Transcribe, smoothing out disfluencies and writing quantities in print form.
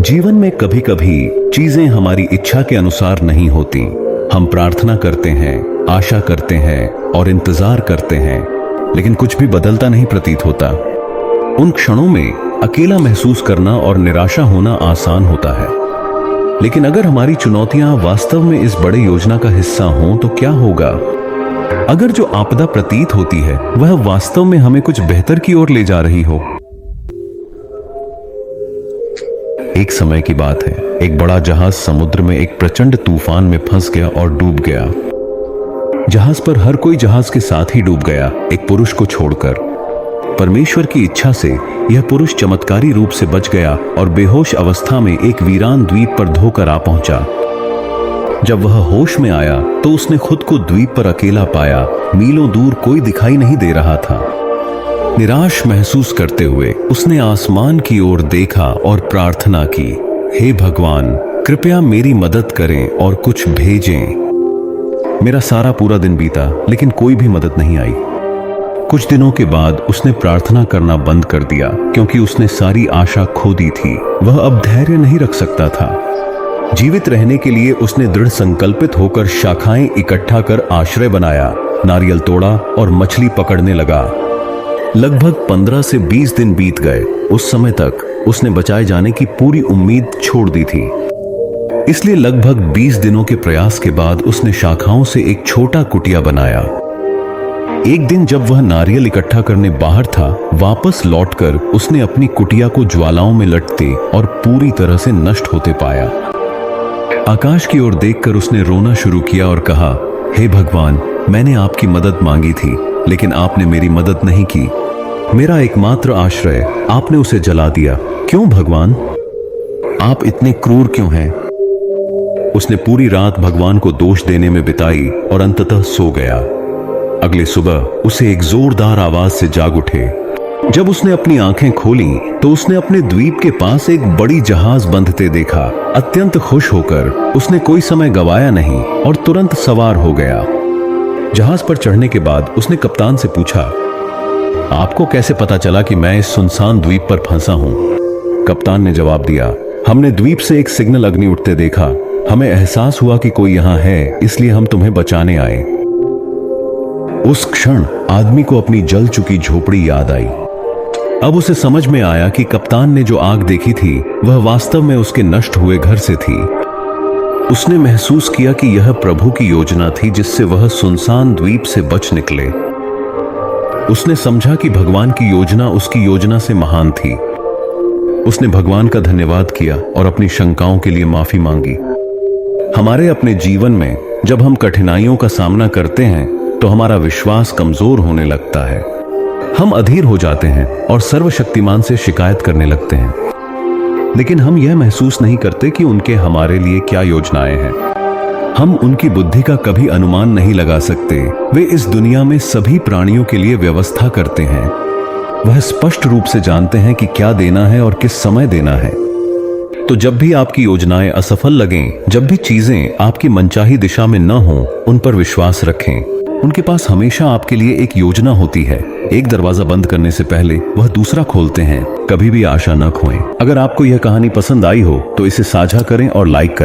जीवन में कभी कभी चीजें हमारी इच्छा के अनुसार नहीं होती। हम प्रार्थना करते हैं, आशा करते हैं और इंतजार करते हैं, लेकिन कुछ भी बदलता नहीं प्रतीत होता। उन क्षणों में अकेला महसूस करना और निराशा होना आसान होता है। लेकिन अगर हमारी चुनौतियां वास्तव में इस बड़े योजना का हिस्सा हों तो क्या होगा? अगर जो आपदा प्रतीत होती है वह वास्तव में हमें कुछ बेहतर की ओर ले जा रही हो। एक समय की बात है, एक बड़ा जहाज समुद्र में एक प्रचंड तूफान में फंस गया और डूब गया। जहाज पर हर कोई जहाज के साथ ही डूब गया, एक पुरुष को छोड़कर। परमेश्वर की इच्छा से यह पुरुष चमत्कारी रूप से बच गया और बेहोश अवस्था में एक वीरान द्वीप पर धोकर आ पहुंचा। जब वह होश में आया तो उसने खुद को द्वीप पर अकेला पाया। मीलों दूर कोई दिखाई नहीं दे रहा था। निराश महसूस करते हुए उसने आसमान की ओर देखा और प्रार्थना की, हे भगवान, कृपया मेरी मदद करें और कुछ भेजें। मेरा सारा पूरा दिन बीता, लेकिन कोई भी मदद नहीं आई। कुछ दिनों के बाद उसने प्रार्थना करना बंद कर दिया, क्योंकि उसने सारी आशा खो दी थी। वह अब धैर्य नहीं रख सकता था। जीवित रहने के लिए उसने दृढ़ संकल्पित होकर शाखाएं इकट्ठा कर आश्रय बनाया, नारियल तोड़ा और मछली पकड़ने लगा। लगभग 15 से 20 दिन बीत गए। उस समय तक उसने बचाए जाने की पूरी उम्मीद छोड़ दी थी। इसलिए लगभग 20 दिनों के प्रयास के बाद उसने शाखाओं से एक छोटा कुटिया बनाया। एक दिन जब वह नारियल इकट्ठा करने बाहर था, वापस लौटकर उसने अपनी कुटिया को ज्वालाओं में लटते और पूरी तरह से नष्ट होते पाया। आकाश की ओर देखकर उसने रोना शुरू किया और कहा, हे भगवान, मैंने आपकी मदद मांगी थी, लेकिन आपने मेरी मदद नहीं की। मेरा एकमात्र आश्रय, आपने उसे जला दिया। क्यों भगवान? आप इतने क्रूर क्यों हैं? उसने पूरी रात भगवान को दोष देने में बिताई और अंततः सो गया। अगली सुबह उसे एक जोरदार आवाज से जाग उठे। जब उसने अपनी आंखें खोली तो उसने अपने द्वीप के पास एक बड़ी जहाज बंधते देखा। अत्यंत खुश होकर उसने कोई समय गवाया नहीं और तुरंत सवार हो गया। जहाज पर चढ़ने के बाद उसने कप्तान से पूछा, आपको कैसे पता चला कि मैं इस सुनसान द्वीप पर फंसा हूं? कप्तान ने जवाब दिया, हमने द्वीप से एक सिग्नल अग्नि उठते देखा। हमें एहसास हुआ कि कोई यहां है, इसलिए हम तुम्हें बचाने आए। उस क्षण आदमी को अपनी जल चुकी झोपड़ी याद आई। अब उसे समझ में आया कि कप्तान ने जो आग देखी थी वह वास्तव में उसके नष्ट हुए घर से थी। उसने महसूस किया कि यह प्रभु की योजना थी, जिससे वह सुनसान द्वीप से बच निकले। उसने समझा कि भगवान की योजना उसकी योजना से महान थी। उसने भगवान का धन्यवाद किया और अपनी शंकाओं के लिए माफी मांगी। हमारे अपने जीवन में जब हम कठिनाइयों का सामना करते हैं तो हमारा विश्वास कमजोर होने लगता है। हम अधीर हो जाते हैं और सर्वशक्तिमान से शिकायत करने लगते हैं, लेकिन हम यह महसूस नहीं करते कि उनके हमारे लिए क्या योजनाएं हैं। हम उनकी बुद्धि का कभी अनुमान नहीं लगा सकते। वे इस दुनिया में सभी प्राणियों के लिए व्यवस्था करते हैं। वह स्पष्ट रूप से जानते हैं कि क्या देना है और किस समय देना है। तो जब भी आपकी योजनाएं असफल लगें, जब भी चीजें आपकी मनचाही दिशा में न हों, उन पर विश्वास रखें। उनके पास हमेशा आपके लिए एक योजना होती है। एक दरवाजा बंद करने से पहले वह दूसरा खोलते हैं। कभी भी आशा न खोएं। अगर आपको यह कहानी पसंद आई हो तो इसे साझा करें और लाइक करें।